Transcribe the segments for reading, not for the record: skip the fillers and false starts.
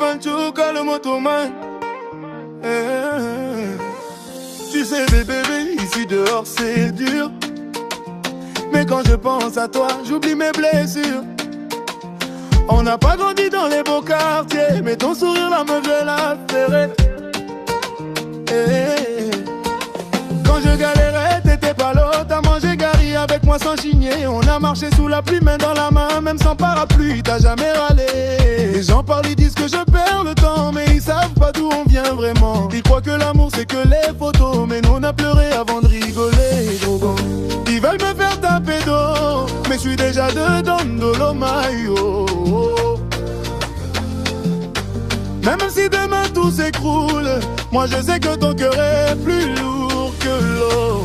Ivanchuka le motoman. Tu sais bébé, ici dehors c'est dur. Mais quand je pense à toi, j'oublie mes blessures. On n'a pas grandi dans les beaux quartiers, mais ton sourire là me fait la ferrer. Quand je galérais, t'étais pas là, t'as mangé gari avec moi sans chigner. On a marché sous la pluie, main dans la main, même sans parapluie, t'as jamais râlé. Les gens parlent, ils disent que je perds le temps, mais ils savent pas d'où on vient vraiment. Ils croient que l'amour c'est que les photos, mais nous on a pleuré avant de rigoler, gros gros. Ils veulent me faire taper d'eau, mais je suis déjà dedans de l'omaïo. Même si demain tout s'écroule, moi je sais que ton cœur est plus lourd que l'eau.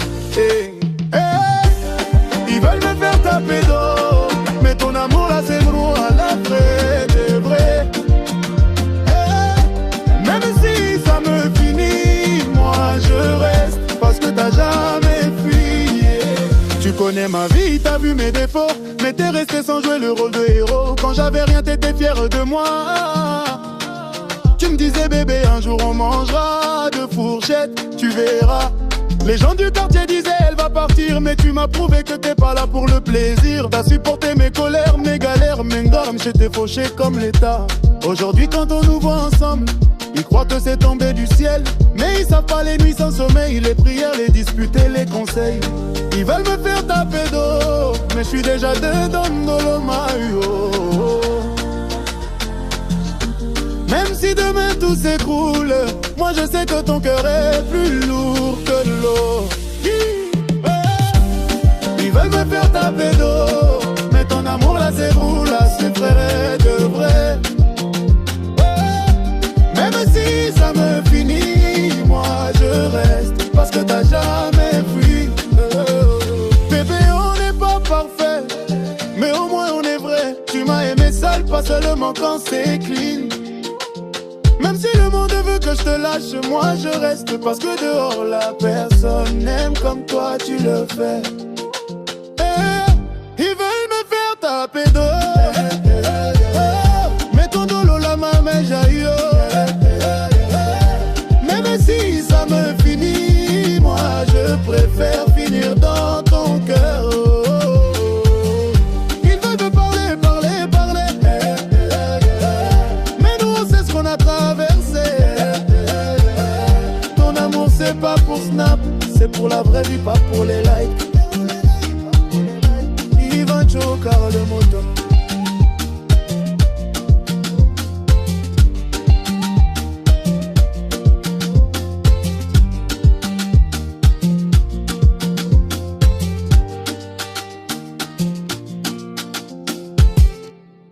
Ils veulent me faire taper d'eau, mais ton amour là c'est gros à la vraie de vrai. Même si ça me finit, moi je reste, parce que t'as jamais fui. Tu connais ma vie, t'as vu mes défauts, mais t'es resté sans jouer le rôle de héros. Quand j'avais rien, t'étais fier de moi. Tu me disais bébé, un jour on mangera de fourchettes, tu verras. Les gens du quartier disaient elle va partir, mais tu m'as prouvé que t'es pas là pour le plaisir. T'as supporté mes colères, mes galères, mes gommes, j'étais fauché comme l'État. Aujourd'hui quand on nous voit ensemble, ils croient que c'est tombé du ciel, mais ils savent pas les nuits sans sommeil, les prières, les disputes et les conseils. Ils veulent me faire taper d'eau, mais je suis déjà dedans dans le maillot. Même si demain tout s'écroule, moi je sais que ton cœur est plus lourd que l'eau. Ils veulent me faire taper d'eau, mais ton amour là c'est roule, là c'est vrai de vrai. Même si ça me finit, moi je reste, parce que t'as jamais fui. Bébé on n'est pas parfait, mais au moins on est vrai. Tu m'as aimé seul, pas seulement quand c'est clean. Même si le monde veut que je te lâche, moi je reste, parce que dehors la personne n'aime comme toi tu le fais. Ils veulent me faire taper d'eau, mais ton dolo la main jaillit. Même si ça me finit, moi je préfère finir dans ton cœur. Ils veulent me parler, parler, parler, mais nous on sait ce qu'on a traversé. Ton amour c'est pas pour Snap, c'est pour la vraie vie, pas pour les